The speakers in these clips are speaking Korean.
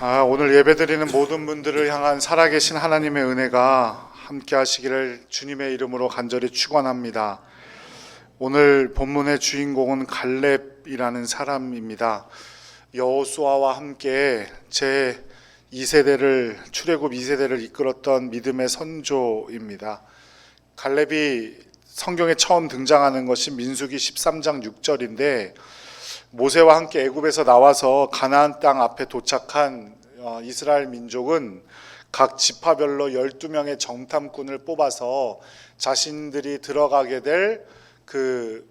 오늘 예배드리는 모든 분들을 향한 살아계신 하나님의 은혜가 함께 하시기를 주님의 이름으로 간절히 축원합니다. 오늘 본문의 주인공은 갈렙이라는 사람입니다. 여호수아와 함께 제 2세대를 출애굽 2세대를 이끌었던 믿음의 선조입니다. 갈렙이 성경에 처음 등장하는 것이 민수기 13장 6절인데 모세와 함께 애굽에서 나와서 가나안 땅 앞에 도착한 이스라엘 민족은 각 지파별로 12명의 정탐꾼을 뽑아서 자신들이 들어가게 될 그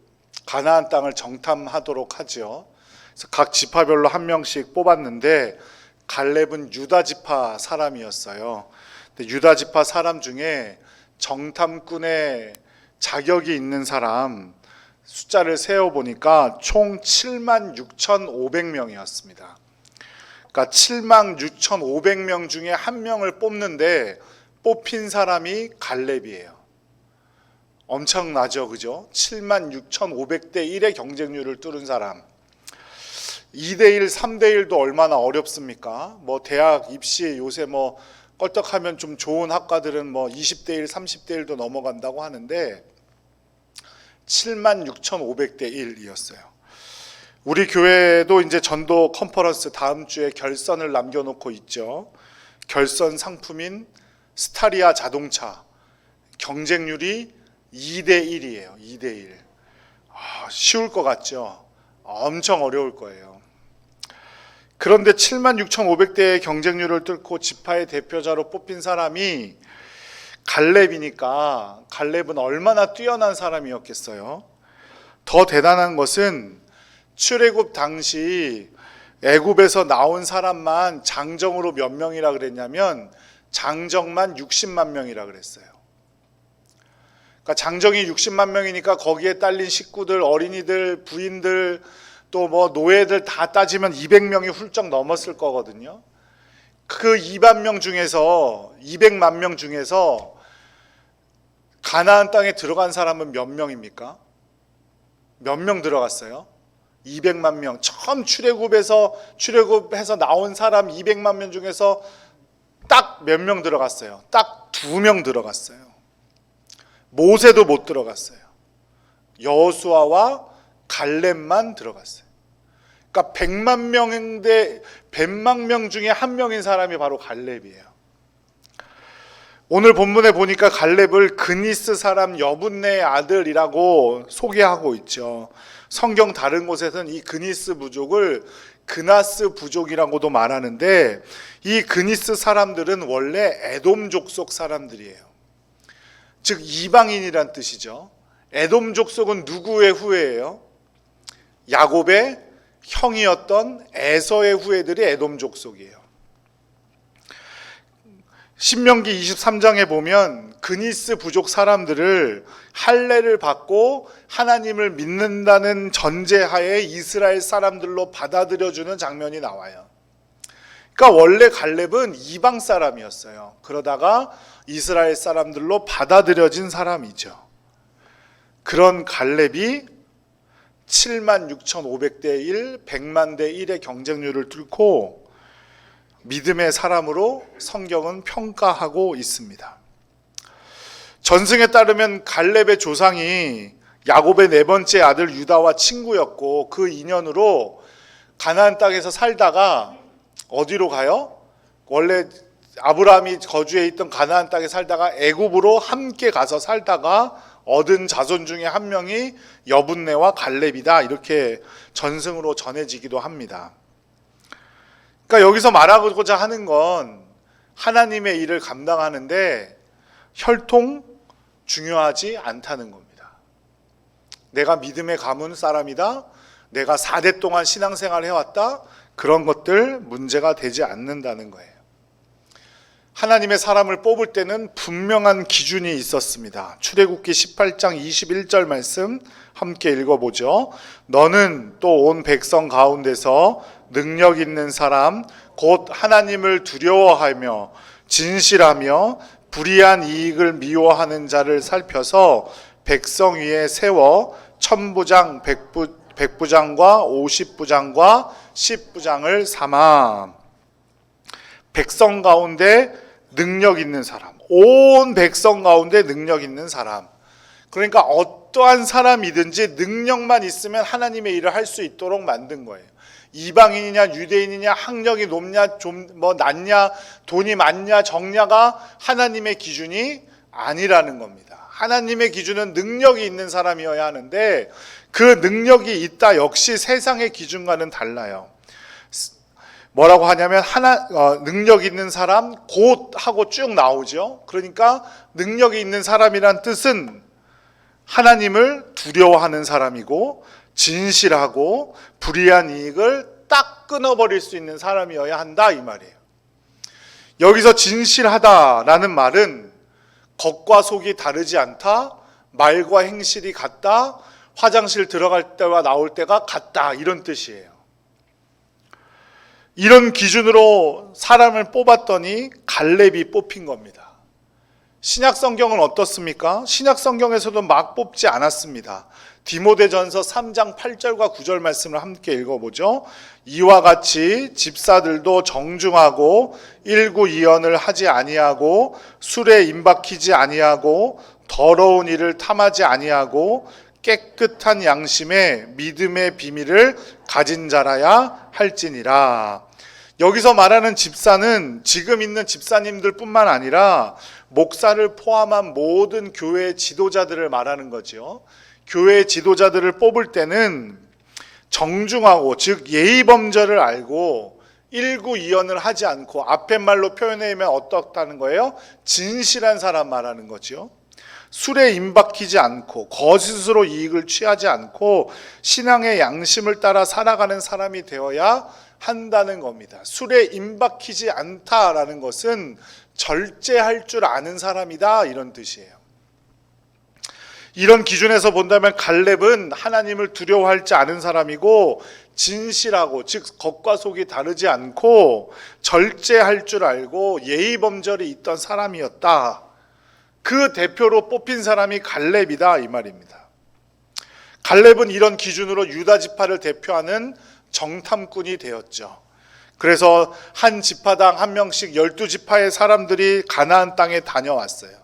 가나안 땅을 정탐하도록 하죠. 그래서 각 지파별로 한 명씩 뽑았는데 갈렙은 유다 지파 사람이었어요. 근데 유다 지파 사람 중에 정탐꾼의 자격이 있는 사람 숫자를 세어보니까 총 76,500명이었습니다. 그러니까 76,500명 중에 한 명을 뽑는데 뽑힌 사람이 갈렙이에요. 엄청나죠, 그죠? 76,500대 1의 경쟁률을 뚫은 사람. 2대1, 3대1도 얼마나 어렵습니까? 대학 입시 요새 껄떡하면 좀 좋은 학과들은 20대1, 30대1도 넘어간다고 하는데 76,500대 1이었어요. 우리 교회도 이제 전도 컨퍼런스 다음 주에 결선을 남겨놓고 있죠. 결선 상품인 스타리아 자동차 경쟁률이 2대 1이에요. 2대 1. 쉬울 것 같죠? 엄청 어려울 거예요. 그런데 76,500대의 경쟁률을 뚫고 지파의 대표자로 뽑힌 사람이 갈렙이니까 갈렙은 얼마나 뛰어난 사람이었겠어요. 더 대단한 것은 출애굽 당시 애굽에서 나온 사람만 장정으로 몇 명이라 그랬냐면 장정만 60만 명이라 그랬어요. 그러니까 장정이 60만 명이니까 거기에 딸린 식구들, 어린이들, 부인들, 또 노예들 다 따지면 200명이 훌쩍 넘었을 거거든요. 그 200만 명 중에서 가나안 땅에 들어간 사람은 몇 명입니까? 몇 명 들어갔어요? 200만 명. 처음 출애굽해서 나온 사람 200만 명 중에서 딱 몇 명 들어갔어요? 딱 2명 들어갔어요. 모세도 못 들어갔어요. 여호수아와 갈렙만 들어갔어요. 그러니까 100만 명인데 100만 명 중에 한 명인 사람이 바로 갈렙이에요. 오늘 본문에 보니까 갈렙을 그니스 사람 여분네의 아들이라고 소개하고 있죠. 성경 다른 곳에서는 이 그니스 부족을 그나스 부족이라고도 말하는데 이 그니스 사람들은 원래 에돔 족속 사람들이에요. 즉 이방인이란 뜻이죠. 에돔 족속은 누구의 후예예요? 야곱의 형이었던 에서의 후예들이 에돔 족속이에요. 신명기 23장에 보면 그니스 부족 사람들을 할례를 받고 하나님을 믿는다는 전제하에 이스라엘 사람들로 받아들여주는 장면이 나와요. 그러니까 원래 갈렙은 이방 사람이었어요. 그러다가 이스라엘 사람들로 받아들여진 사람이죠. 그런 갈렙이 76,500대 1, 100만 대 1의 경쟁률을 뚫고 믿음의 사람으로 성경은 평가하고 있습니다. 전승에 따르면 갈렙의 조상이 야곱의 네 번째 아들 유다와 친구였고 그 인연으로 가나안 땅에서 살다가 어디로 가요? 원래 아브라함이 거주해 있던 가나안 땅에 살다가 애굽으로 함께 가서 살다가 얻은 자손 중에 한 명이 여분네와 갈렙이다, 이렇게 전승으로 전해지기도 합니다. 그러니까 여기서 말하고자 하는 건 하나님의 일을 감당하는데 혈통 중요하지 않다는 겁니다. 내가 믿음의 가문 사람이다, 내가 4대 동안 신앙생활을 해왔다, 그런 것들 문제가 되지 않는다는 거예요. 하나님의 사람을 뽑을 때는 분명한 기준이 있었습니다. 출애굽기 18장 21절 말씀 함께 읽어보죠. 너는 또 온 백성 가운데서 능력 있는 사람 곧 하나님을 두려워하며 진실하며 불의한 이익을 미워하는 자를 살펴서 백성 위에 세워 천부장, 백부장과 50부장과 10부장을 삼아. 백성 가운데 능력 있는 사람, 온 백성 가운데 능력 있는 사람. 그러니까 어떠한 사람이든지 능력만 있으면 하나님의 일을 할 수 있도록 만든 거예요. 이방인이냐 유대인이냐 학력이 높냐 좀 뭐 낮냐 돈이 많냐 적냐가 하나님의 기준이 아니라는 겁니다. 하나님의 기준은 능력이 있는 사람이어야 하는데 그 능력이 있다 역시 세상의 기준과는 달라요. 뭐라고 하냐면 능력 있는 사람 곧 하고 쭉 나오죠. 그러니까 능력이 있는 사람이란 뜻은 하나님을 두려워하는 사람이고 진실하고 불의한 이익을 딱 끊어버릴 수 있는 사람이어야 한다 이 말이에요. 여기서 진실하다라는 말은 겉과 속이 다르지 않다, 말과 행실이 같다, 화장실 들어갈 때와 나올 때가 같다 이런 뜻이에요. 이런 기준으로 사람을 뽑았더니 갈렙이 뽑힌 겁니다. 신약 성경은 어떻습니까? 신약 성경에서도 막 뽑지 않았습니다. 디모데전서 3장 8절과 9절 말씀을 함께 읽어보죠. 이와 같이 집사들도 정중하고 일구이언을 하지 아니하고 술에 임박히지 아니하고 더러운 일을 탐하지 아니하고 깨끗한 양심에 믿음의 비밀을 가진 자라야 할지니라. 여기서 말하는 집사는 지금 있는 집사님들 뿐만 아니라 목사를 포함한 모든 교회 지도자들을 말하는 거죠. 교회 지도자들을 뽑을 때는 정중하고 즉 예의범절을 알고 일구이언을 하지 않고 앞에 말로 표현하면 어떻다는 거예요? 진실한 사람 말하는 거죠. 술에 임박히지 않고 거짓으로 이익을 취하지 않고 신앙의 양심을 따라 살아가는 사람이 되어야 한다는 겁니다. 술에 임박히지 않다라는 것은 절제할 줄 아는 사람이다 이런 뜻이에요. 이런 기준에서 본다면 갈렙은 하나님을 두려워할 줄 아는 사람이고 진실하고 즉 겉과 속이 다르지 않고 절제할 줄 알고 예의범절이 있던 사람이었다. 그 대표로 뽑힌 사람이 갈렙이다 이 말입니다. 갈렙은 이런 기준으로 유다 지파를 대표하는 정탐꾼이 되었죠. 그래서 한 지파당 한 명씩 12지파의 사람들이 가나안 땅에 다녀왔어요.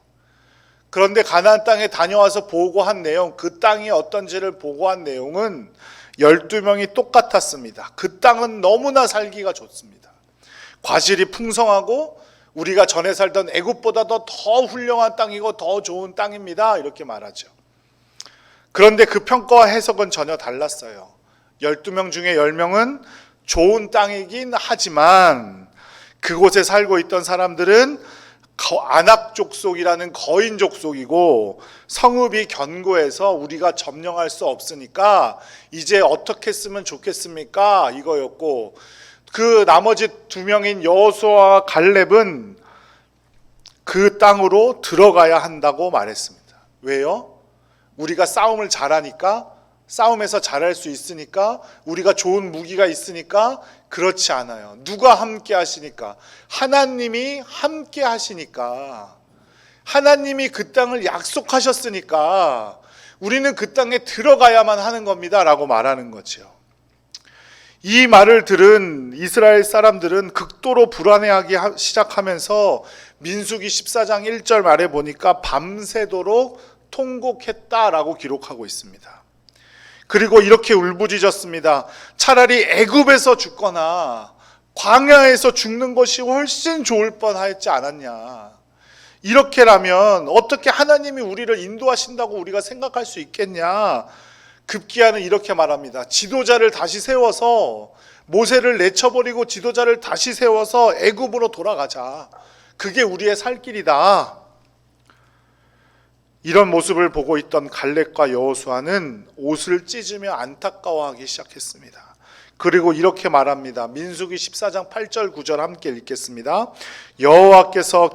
그런데 가나안 땅에 다녀와서 보고한 내용, 그 땅이 어떤지를 보고한 내용은 12명이 똑같았습니다. 그 땅은 너무나 살기가 좋습니다. 과실이 풍성하고 우리가 전에 살던 애굽보다도 더 훌륭한 땅이고 더 좋은 땅입니다. 이렇게 말하죠. 그런데 그 평가와 해석은 전혀 달랐어요. 12명 중에 10명은 좋은 땅이긴 하지만 그곳에 살고 있던 사람들은 아낙 족속이라는 거인 족속이고 성읍이 견고해서 우리가 점령할 수 없으니까 이제 어떻게 쓰면 좋겠습니까? 이거였고 그 나머지 2명인 여호수아와 갈렙은 그 땅으로 들어가야 한다고 말했습니다. 왜요? 우리가 싸움을 잘하니까, 싸움에서 잘할 수 있으니까, 우리가 좋은 무기가 있으니까. 그렇지 않아요. 누가 함께 하시니까? 하나님이 함께 하시니까. 하나님이 그 땅을 약속하셨으니까 우리는 그 땅에 들어가야만 하는 겁니다 라고 말하는 거죠. 이 말을 들은 이스라엘 사람들은 극도로 불안해하기 시작하면서 민수기 14장 1절 말에 보니까 밤새도록 통곡했다라고 기록하고 있습니다. 그리고 이렇게 울부짖었습니다. 차라리 애굽에서 죽거나 광야에서 죽는 것이 훨씬 좋을 뻔하지 않았냐. 이렇게라면 어떻게 하나님이 우리를 인도하신다고 우리가 생각할 수 있겠냐. 급기야는 이렇게 말합니다. 지도자를 다시 세워서 모세를 내쳐버리고 지도자를 다시 세워서 애굽으로 돌아가자. 그게 우리의 살 길이다. 이런 모습을 보고 있던 갈렙과 여호수아는 옷을 찢으며 안타까워하기 시작했습니다. 그리고 이렇게 말합니다. 민수기 14장 8절 9절 함께 읽겠습니다. 여호와께서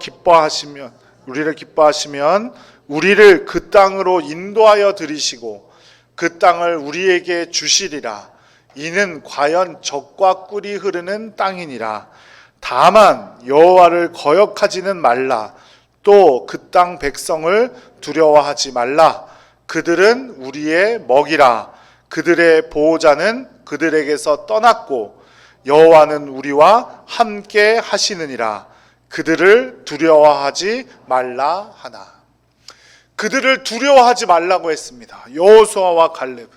우리를 기뻐하시면 우리를 그 땅으로 인도하여 들이시고 그 땅을 우리에게 주시리라. 이는 과연 젖과 꿀이 흐르는 땅이니라. 다만 여호와를 거역하지는 말라. 또 그 땅 백성을 두려워하지 말라. 그들은 우리의 먹이라. 그들의 보호자는 그들에게서 떠났고 여호와는 우리와 함께 하시느니라. 그들을 두려워하지 말라 하나. 그들을 두려워하지 말라고 했습니다. 여호수아와 갈렙은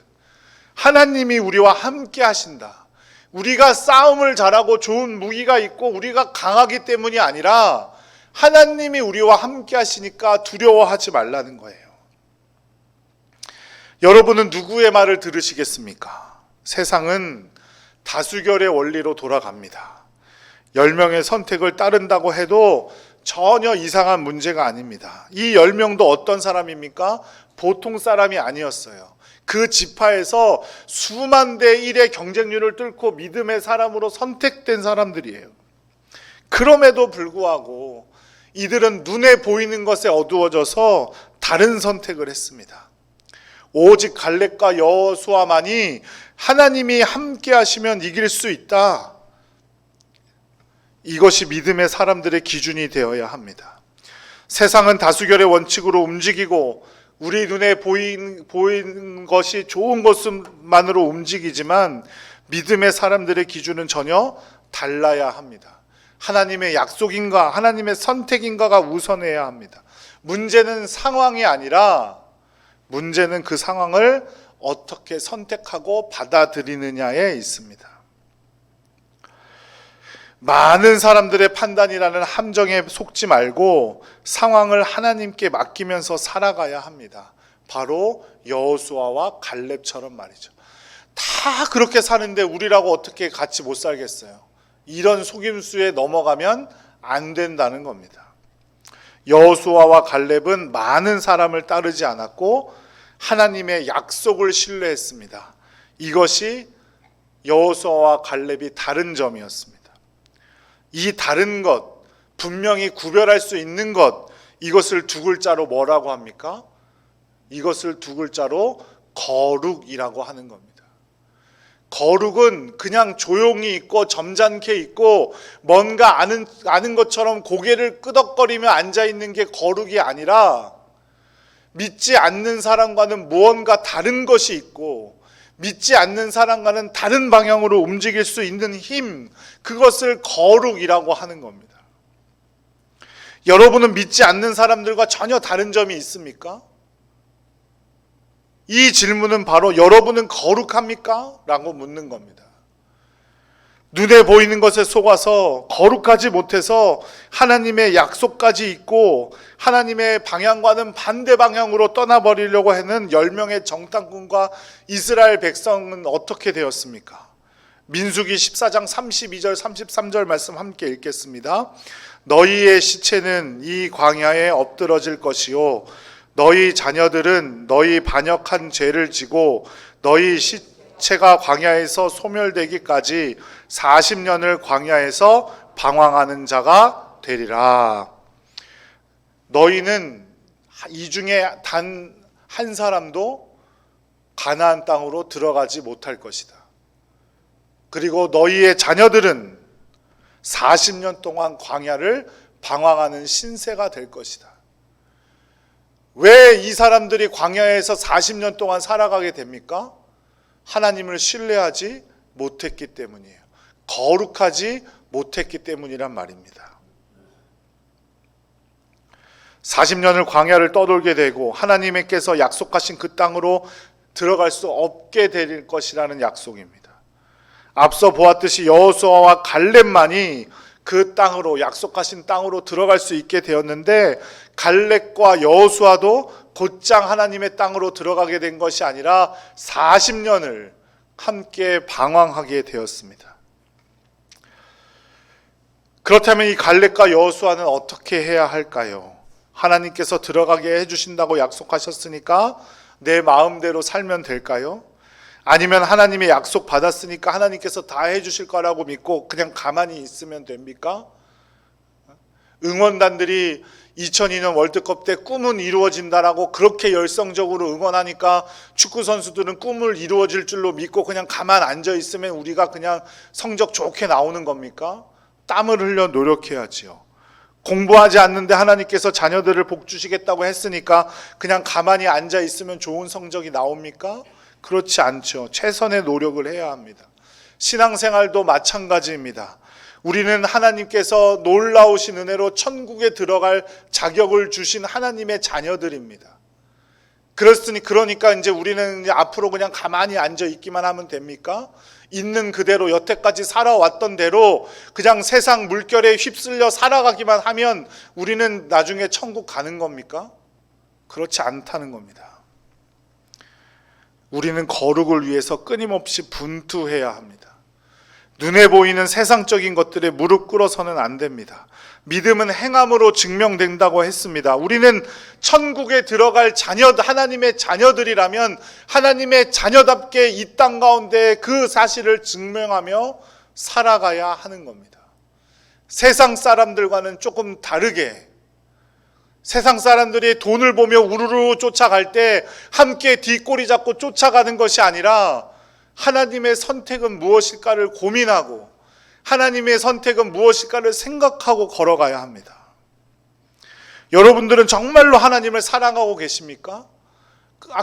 하나님이 우리와 함께 하신다. 우리가 싸움을 잘하고 좋은 무기가 있고 우리가 강하기 때문이 아니라 하나님이 우리와 함께 하시니까 두려워하지 말라는 거예요. 여러분은 누구의 말을 들으시겠습니까? 세상은 다수결의 원리로 돌아갑니다. 10명의 선택을 따른다고 해도 전혀 이상한 문제가 아닙니다. 이 10명도 어떤 사람입니까? 보통 사람이 아니었어요. 그 지파에서 수만 대 1의 경쟁률을 뚫고 믿음의 사람으로 선택된 사람들이에요. 그럼에도 불구하고 이들은 눈에 보이는 것에 어두워져서 다른 선택을 했습니다. 오직 갈렙과 여호수아만이 하나님이 함께 하시면 이길 수 있다. 이것이 믿음의 사람들의 기준이 되어야 합니다. 세상은 다수결의 원칙으로 움직이고 우리 눈에 보이는 것이 좋은 것만으로 움직이지만 믿음의 사람들의 기준은 전혀 달라야 합니다. 하나님의 약속인가 하나님의 선택인가가 우선해야 합니다. 문제는 상황이 아니라 문제는 그 상황을 어떻게 선택하고 받아들이느냐에 있습니다. 많은 사람들의 판단이라는 함정에 속지 말고 상황을 하나님께 맡기면서 살아가야 합니다. 바로 여호수아와 갈렙처럼 말이죠. 다 그렇게 사는데 우리라고 어떻게 같이 못 살겠어요? 이런 속임수에 넘어가면 안 된다는 겁니다. 여호수아와 갈렙은 많은 사람을 따르지 않았고 하나님의 약속을 신뢰했습니다. 이것이 여호수아와 갈렙이 다른 점이었습니다. 이 다른 것, 분명히 구별할 수 있는 것, 이것을 두 글자로 뭐라고 합니까? 이것을 두 글자로 거룩이라고 하는 겁니다. 거룩은 그냥 조용히 있고 점잖게 있고 뭔가 아는 것처럼 고개를 끄덕거리며 앉아있는 게 거룩이 아니라 믿지 않는 사람과는 무언가 다른 것이 있고 믿지 않는 사람과는 다른 방향으로 움직일 수 있는 힘, 그것을 거룩이라고 하는 겁니다. 여러분은 믿지 않는 사람들과 전혀 다른 점이 있습니까? 이 질문은 바로 여러분은 거룩합니까? 라고 묻는 겁니다. 눈에 보이는 것에 속아서 거룩하지 못해서 하나님의 약속까지 잊고 하나님의 방향과는 반대 방향으로 떠나버리려고 하는 10명의 정탐꾼과 이스라엘 백성은 어떻게 되었습니까? 민수기 14장 32절 33절 말씀 함께 읽겠습니다. 너희의 시체는 이 광야에 엎드러질 것이요 너희 자녀들은 너희 반역한 죄를 지고 너희 시체가 광야에서 소멸되기까지 40년을 광야에서 방황하는 자가 되리라. 너희는 이 중에 단 한 사람도 가나안 땅으로 들어가지 못할 것이다. 그리고 너희의 자녀들은 40년 동안 광야를 방황하는 신세가 될 것이다. 왜 이 사람들이 광야에서 40년 동안 살아가게 됩니까? 하나님을 신뢰하지 못했기 때문이에요. 거룩하지 못했기 때문이란 말입니다. 40년을 광야를 떠돌게 되고 하나님께서 약속하신 그 땅으로 들어갈 수 없게 될 것이라는 약속입니다. 앞서 보았듯이 여호수아와 갈렙만이 그 땅으로 약속하신 땅으로 들어갈 수 있게 되었는데 갈렙과 여호수아도 곧장 하나님의 땅으로 들어가게 된 것이 아니라 40년을 함께 방황하게 되었습니다. 그렇다면 이 갈렙과 여호수아는 어떻게 해야 할까요? 하나님께서 들어가게 해주신다고 약속하셨으니까 내 마음대로 살면 될까요? 아니면 하나님의 약속 받았으니까 하나님께서 다 해주실 거라고 믿고 그냥 가만히 있으면 됩니까? 응원단들이 2002년 월드컵 때 꿈은 이루어진다라고 그렇게 열성적으로 응원하니까 축구 선수들은 꿈을 이루어질 줄로 믿고 그냥 가만 앉아 있으면 우리가 그냥 성적 좋게 나오는 겁니까? 땀을 흘려 노력해야지요. 공부하지 않는데 하나님께서 자녀들을 복 주시겠다고 했으니까 그냥 가만히 앉아 있으면 좋은 성적이 나옵니까? 그렇지 않죠. 최선의 노력을 해야 합니다. 신앙생활도 마찬가지입니다. 우리는 하나님께서 놀라우신 은혜로 천국에 들어갈 자격을 주신 하나님의 자녀들입니다. 그러니까 이제 우리는 이제 앞으로 그냥 가만히 앉아 있기만 하면 됩니까? 있는 그대로 여태까지 살아왔던 대로 그냥 세상 물결에 휩쓸려 살아가기만 하면 우리는 나중에 천국 가는 겁니까? 그렇지 않다는 겁니다. 우리는 거룩을 위해서 끊임없이 분투해야 합니다. 눈에 보이는 세상적인 것들에 무릎 꿇어서는 안 됩니다. 믿음은 행함으로 증명된다고 했습니다. 우리는 천국에 들어갈 하나님의 자녀들이라면 하나님의 자녀답게 이 땅 가운데 그 사실을 증명하며 살아가야 하는 겁니다. 세상 사람들과는 조금 다르게, 세상 사람들이 돈을 보며 우르르 쫓아갈 때 함께 뒷꼬리 잡고 쫓아가는 것이 아니라 하나님의 선택은 무엇일까를 고민하고 하나님의 선택은 무엇일까를 생각하고 걸어가야 합니다. 여러분들은 정말로 하나님을 사랑하고 계십니까?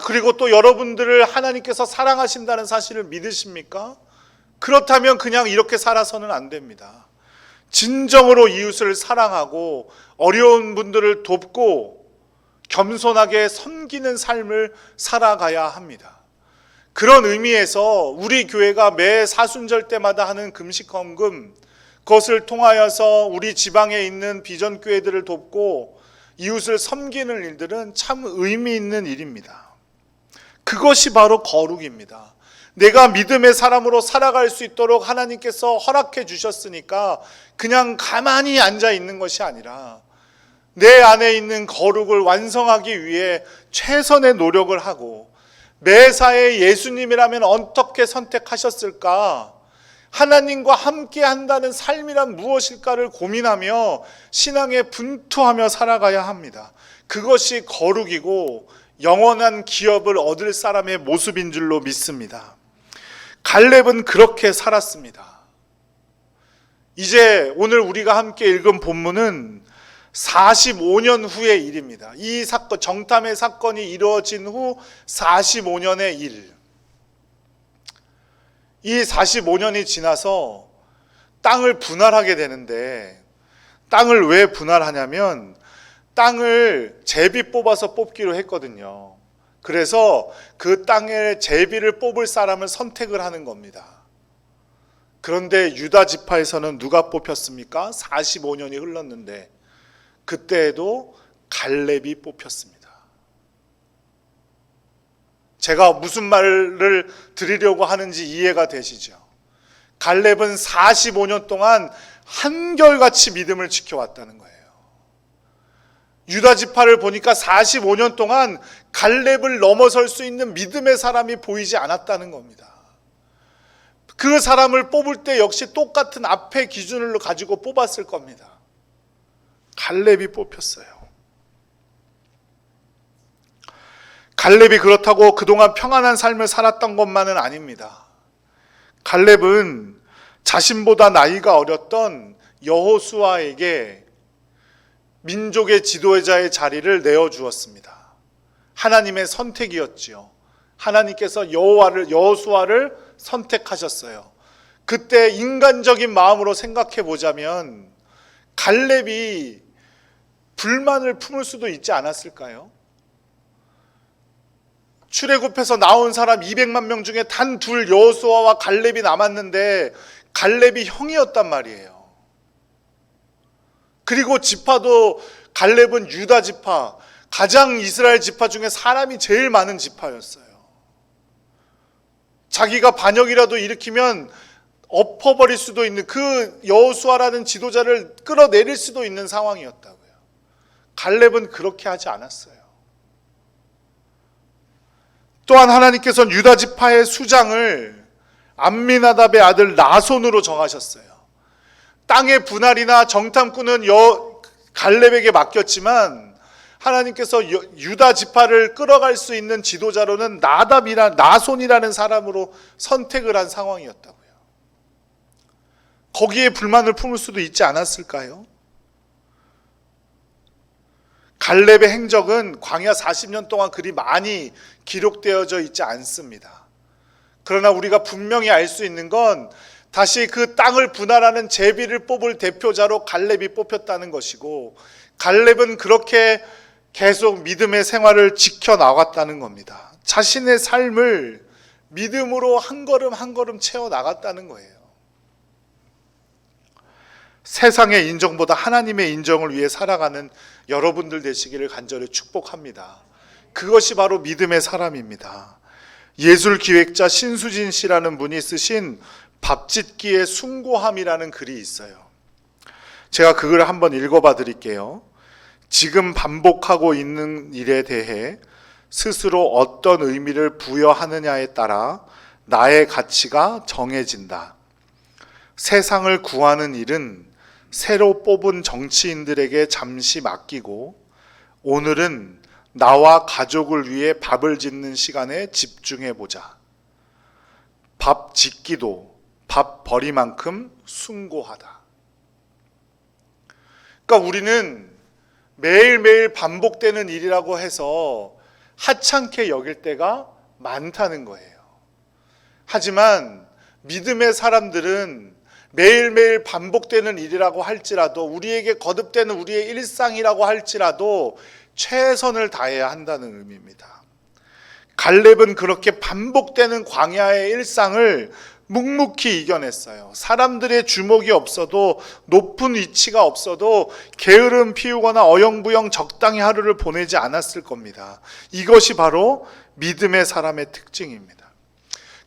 그리고 또 여러분들을 하나님께서 사랑하신다는 사실을 믿으십니까? 그렇다면 그냥 이렇게 살아서는 안 됩니다. 진정으로 이웃을 사랑하고 어려운 분들을 돕고 겸손하게 섬기는 삶을 살아가야 합니다. 그런 의미에서 우리 교회가 매 사순절 때마다 하는 금식 헌금, 그것을 통하여서 우리 지방에 있는 비전교회들을 돕고 이웃을 섬기는 일들은 참 의미 있는 일입니다. 그것이 바로 거룩입니다. 내가 믿음의 사람으로 살아갈 수 있도록 하나님께서 허락해 주셨으니까 그냥 가만히 앉아 있는 것이 아니라 내 안에 있는 거룩을 완성하기 위해 최선의 노력을 하고 매사에 예수님이라면 어떻게 선택하셨을까? 하나님과 함께 한다는 삶이란 무엇일까를 고민하며 신앙에 분투하며 살아가야 합니다. 그것이 거룩이고 영원한 기업을 얻을 사람의 모습인 줄로 믿습니다. 갈렙은 그렇게 살았습니다. 이제 오늘 우리가 함께 읽은 본문은 45년 후의 일입니다. 이 사건, 정탐의 사건이 이루어진 후 45년의 일. 이 45년이 지나서 땅을 분할하게 되는데, 땅을 왜 분할하냐면 땅을 제비 뽑아서 뽑기로 했거든요. 그래서 그 땅에 제비를 뽑을 사람을 선택을 하는 겁니다. 그런데 유다 지파에서는 누가 뽑혔습니까? 45년이 흘렀는데 그때에도 갈렙이 뽑혔습니다. 제가 무슨 말을 드리려고 하는지 이해가 되시죠? 갈렙은 45년 동안 한결같이 믿음을 지켜왔다는 거예요. 유다 지파를 보니까 45년 동안 갈렙을 넘어설 수 있는 믿음의 사람이 보이지 않았다는 겁니다. 그 사람을 뽑을 때 역시 똑같은 앞의 기준을 가지고 뽑았을 겁니다. 갈렙이 뽑혔어요. 갈렙이 그렇다고 그동안 평안한 삶을 살았던 것만은 아닙니다. 갈렙은 자신보다 나이가 어렸던 여호수아에게 민족의 지도자의 자리를 내어주었습니다. 하나님의 선택이었지요. 하나님께서 여호수아를 선택하셨어요. 그때 인간적인 마음으로 생각해 보자면 갈렙이 불만을 품을 수도 있지 않았을까요? 출애굽해서 나온 사람 200만 명 중에 단 둘 여호수아와 갈렙이 남았는데 갈렙이 형이었단 말이에요. 그리고 지파도 갈렙은 유다 지파, 가장 이스라엘 지파 중에 사람이 제일 많은 지파였어요. 자기가 반역이라도 일으키면 엎어버릴 수도 있는 그 여호수아라는 지도자를 끌어내릴 수도 있는 상황이었다고요. 갈렙은 그렇게 하지 않았어요. 또한 하나님께서는 유다 지파의 수장을 암미나답의 아들 나손으로 정하셨어요. 땅의 분할이나 정탐꾼은 갈렙에게 맡겼지만 하나님께서 유다 지파를 끌어갈 수 있는 지도자로는 나손이라는 사람으로 선택을 한 상황이었다고요. 거기에 불만을 품을 수도 있지 않았을까요? 갈렙의 행적은 광야 40년 동안 그리 많이 기록되어져 있지 않습니다. 그러나 우리가 분명히 알 수 있는 건 다시 그 땅을 분할하는 제비를 뽑을 대표자로 갈렙이 뽑혔다는 것이고, 갈렙은 그렇게 계속 믿음의 생활을 지켜나갔다는 겁니다. 자신의 삶을 믿음으로 한 걸음 한 걸음 채워나갔다는 거예요. 세상의 인정보다 하나님의 인정을 위해 살아가는 여러분들 되시기를 간절히 축복합니다. 그것이 바로 믿음의 사람입니다. 예술기획자 신수진 씨라는 분이 쓰신 밥짓기의 숭고함이라는 글이 있어요. 제가 그 글을 한번 읽어봐 드릴게요. 지금 반복하고 있는 일에 대해 스스로 어떤 의미를 부여하느냐에 따라 나의 가치가 정해진다. 세상을 구하는 일은 새로 뽑은 정치인들에게 잠시 맡기고 오늘은 나와 가족을 위해 밥을 짓는 시간에 집중해 보자. 밥 짓기도 밥벌이만큼 숭고하다. 그러니까 우리는 매일매일 반복되는 일이라고 해서 하찮게 여길 때가 많다는 거예요. 하지만 믿음의 사람들은 매일매일 반복되는 일이라고 할지라도, 우리에게 거듭되는 우리의 일상이라고 할지라도 최선을 다해야 한다는 의미입니다. 갈렙은 그렇게 반복되는 광야의 일상을 묵묵히 이겨냈어요. 사람들의 주목이 없어도, 높은 위치가 없어도 게으름 피우거나 어영부영 적당히 하루를 보내지 않았을 겁니다. 이것이 바로 믿음의 사람의 특징입니다.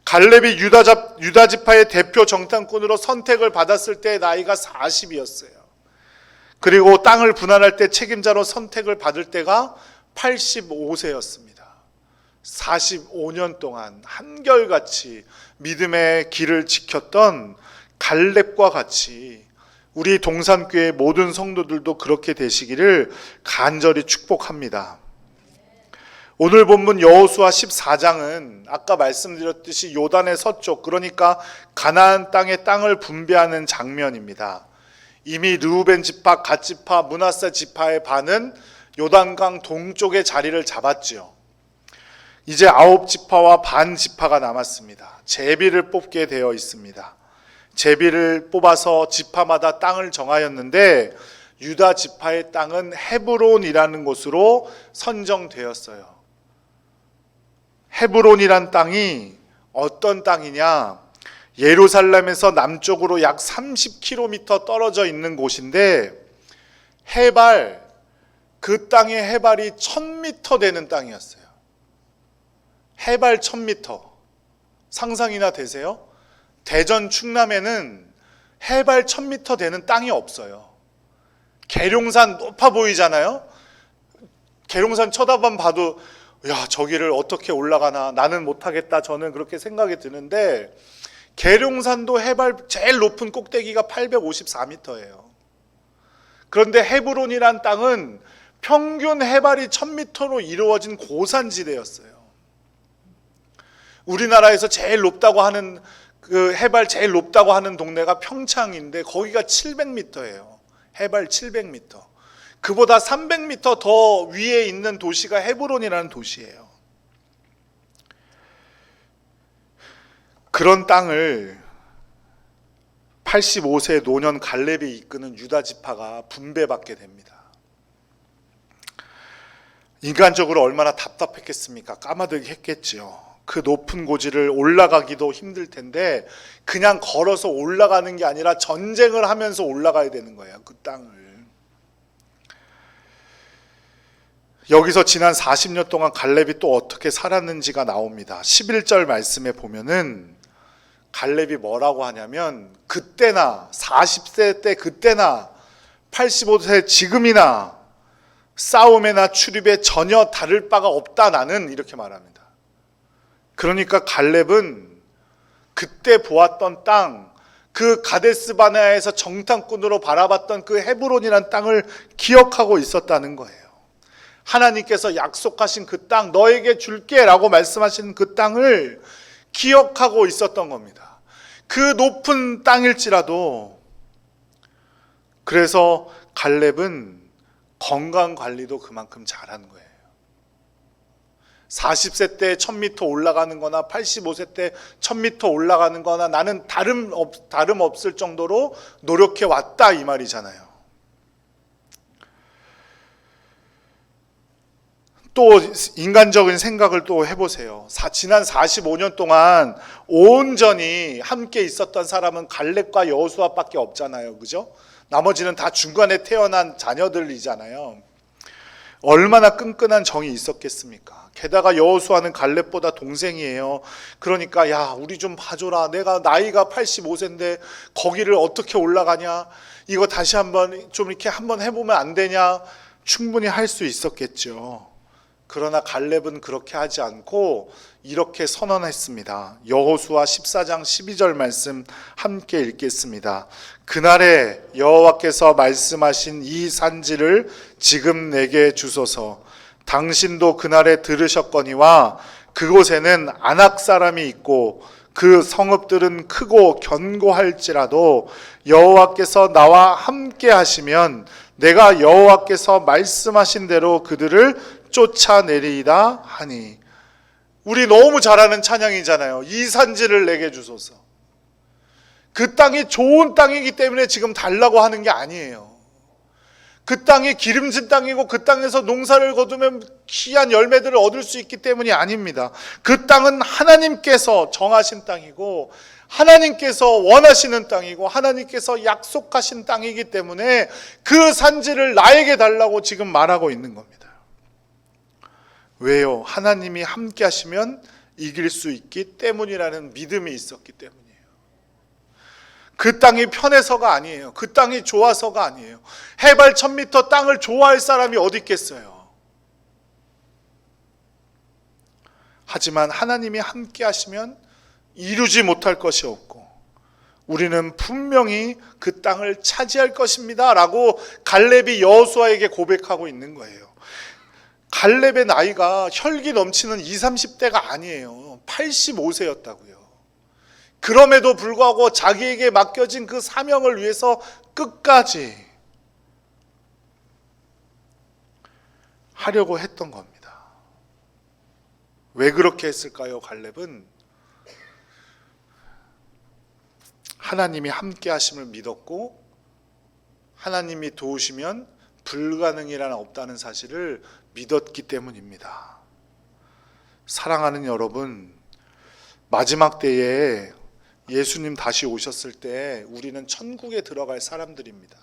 갈렙이 유다 지파의 대표 정탐꾼으로 선택을 받았을 때 나이가 40이었어요. 그리고 땅을 분할할 때 책임자로 선택을 받을 때가 85세였습니다. 45년 동안 한결같이 믿음의 길을 지켰던 갈렙과 같이 우리 동산교회 모든 성도들도 그렇게 되시기를 간절히 축복합니다. 오늘 본문 여호수아 14장은 아까 말씀드렸듯이 요단의 서쪽, 그러니까 가나안 땅의 땅을 분배하는 장면입니다. 이미 르우벤 지파, 갓 지파, 므낫세 지파의 반은 요단강 동쪽에 자리를 잡았지요. 이제 9지파와 반 지파가 남았습니다. 제비를 뽑게 되어 있습니다. 제비를 뽑아서 지파마다 땅을 정하였는데 유다 지파의 땅은 헤브론이라는 곳으로 선정되었어요. 헤브론이란 땅이 어떤 땅이냐? 예루살렘에서 남쪽으로 약 30km 떨어져 있는 곳인데 그 땅의 해발이 1000m 되는 땅이었어요. 해발 1000m. 상상이나 되세요? 대전 충남에는 해발 1000m 되는 땅이 없어요. 계룡산 높아 보이잖아요. 계룡산 쳐다만 봐도 야, 저기를 어떻게 올라가나, 나는 못하겠다, 저는 그렇게 생각이 드는데 계룡산도 해발 제일 높은 꼭대기가 854m예요. 그런데 헤브론이란 땅은 평균 해발이 1000m로 이루어진 고산지대였어요. 우리나라에서 제일 높다고 하는 그 해발 제일 높다고 하는 동네가 평창인데 거기가 700m예요. 해발 700m. 그보다 300m 더 위에 있는 도시가 헤브론이라는 도시예요. 그런 땅을 85세 노년 갈렙이 이끄는 유다 지파가 분배받게 됩니다. 인간적으로 얼마나 답답했겠습니까? 까마득히 했겠지요. 그 높은 고지를 올라가기도 힘들 텐데 그냥 걸어서 올라가는 게 아니라 전쟁을 하면서 올라가야 되는 거예요. 그 땅을. 여기서 지난 40년 동안 갈렙이 또 어떻게 살았는지가 나옵니다. 11절 말씀에 보면은 갈렙이 뭐라고 하냐면 그때나 40세 때 그때나 85세 지금이나 싸움에나 출입에 전혀 다를 바가 없다 나는, 이렇게 말합니다. 그러니까 갈렙은 그때 보았던 땅, 그 가데스 바네아에서 정탐꾼으로 바라봤던 그 헤브론이라는 땅을 기억하고 있었다는 거예요. 하나님께서 약속하신 그 땅, 너에게 줄게 라고 말씀하신 그 땅을 기억하고 있었던 겁니다. 그 높은 땅일지라도. 그래서 갈렙은 건강 관리도 그만큼 잘한 거예요. 40세 때 1000m 올라가는 거나 85세 때 1000m 올라가는 거나 나는 다름없을 정도로 노력해 왔다 이 말이잖아요. 또 인간적인 생각을 또 해보세요. 지난 45년 동안 온전히 함께 있었던 사람은 갈렙과 여호수아밖에 없잖아요. 그죠? 나머지는 다 중간에 태어난 자녀들이잖아요. 얼마나 끈끈한 정이 있었겠습니까? 게다가 여호수아는 갈렙보다 동생이에요. 그러니까 야 우리 좀 봐줘라. 내가 나이가 85세인데 거기를 어떻게 올라가냐. 이거 다시 한번 좀 이렇게 한번 해보면 안 되냐. 충분히 할 수 있었겠죠. 그러나 갈렙은 그렇게 하지 않고 이렇게 선언했습니다. 여호수아 14장 12절 말씀 함께 읽겠습니다. 그날에 여호와께서 말씀하신 이 산지를 지금 내게 주소서. 당신도 그날에 들으셨거니와 그곳에는 아낙 사람이 있고 그 성읍들은 크고 견고할지라도 여호와께서 나와 함께 하시면 내가 여호와께서 말씀하신 대로 그들을 쫓아내리이다 하니. 우리 너무 잘 아는 찬양이잖아요. 이 산지를 내게 주소서. 그 땅이 좋은 땅이기 때문에 지금 달라고 하는 게 아니에요. 그 땅이 기름진 땅이고 그 땅에서 농사를 거두면 귀한 열매들을 얻을 수 있기 때문이 아닙니다. 그 땅은 하나님께서 정하신 땅이고 하나님께서 원하시는 땅이고 하나님께서 약속하신 땅이기 때문에 그 산지를 나에게 달라고 지금 말하고 있는 겁니다. 왜요? 하나님이 함께 하시면 이길 수 있기 때문이라는 믿음이 있었기 때문이에요. 그 땅이 편해서가 아니에요. 그 땅이 좋아서가 아니에요. 해발 1000m 땅을 좋아할 사람이 어디 있겠어요? 하지만 하나님이 함께 하시면 이루지 못할 것이 없고 우리는 분명히 그 땅을 차지할 것입니다 라고 갈렙이 여호수아에게 고백하고 있는 거예요. 갈렙의 나이가 혈기 넘치는 20, 30대가 아니에요. 85세였다고요. 그럼에도 불구하고 자기에게 맡겨진 그 사명을 위해서 끝까지 하려고 했던 겁니다. 왜 그렇게 했을까요? 갈렙은 하나님이 함께 하심을 믿었고 하나님이 도우시면 불가능이란 없다는 사실을 믿었기 때문입니다. 사랑하는 여러분, 마지막 때에 예수님 다시 오셨을 때 우리는 천국에 들어갈 사람들입니다.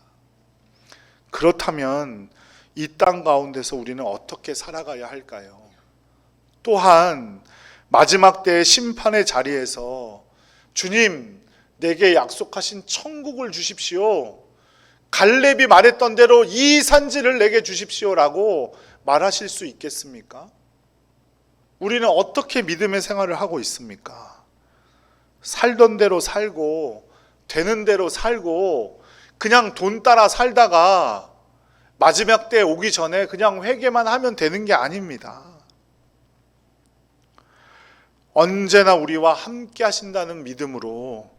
그렇다면 이 땅 가운데서 우리는 어떻게 살아가야 할까요? 또한 마지막 때의 심판의 자리에서 주님, 내게 약속하신 천국을 주십시오. 갈렙이 말했던 대로 이 산지를 내게 주십시오라고 말하실 수 있겠습니까? 우리는 어떻게 믿음의 생활을 하고 있습니까? 살던 대로 살고 되는 대로 살고 그냥 돈 따라 살다가 마지막 때 오기 전에 그냥 회개만 하면 되는 게 아닙니다. 언제나 우리와 함께 하신다는 믿음으로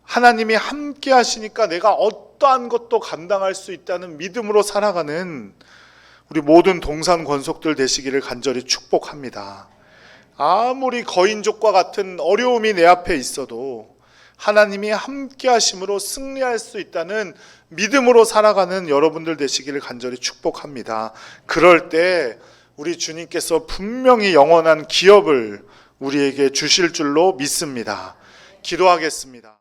하나님이 함께 하시니까 내가 어떠한 것도 감당할 수 있다는 믿음으로 살아가는 우리 모든 동산 권속들 되시기를 간절히 축복합니다. 아무리 거인족과 같은 어려움이 내 앞에 있어도 하나님이 함께 하심으로 승리할 수 있다는 믿음으로 살아가는 여러분들 되시기를 간절히 축복합니다. 그럴 때 우리 주님께서 분명히 영원한 기업을 우리에게 주실 줄로 믿습니다. 기도하겠습니다.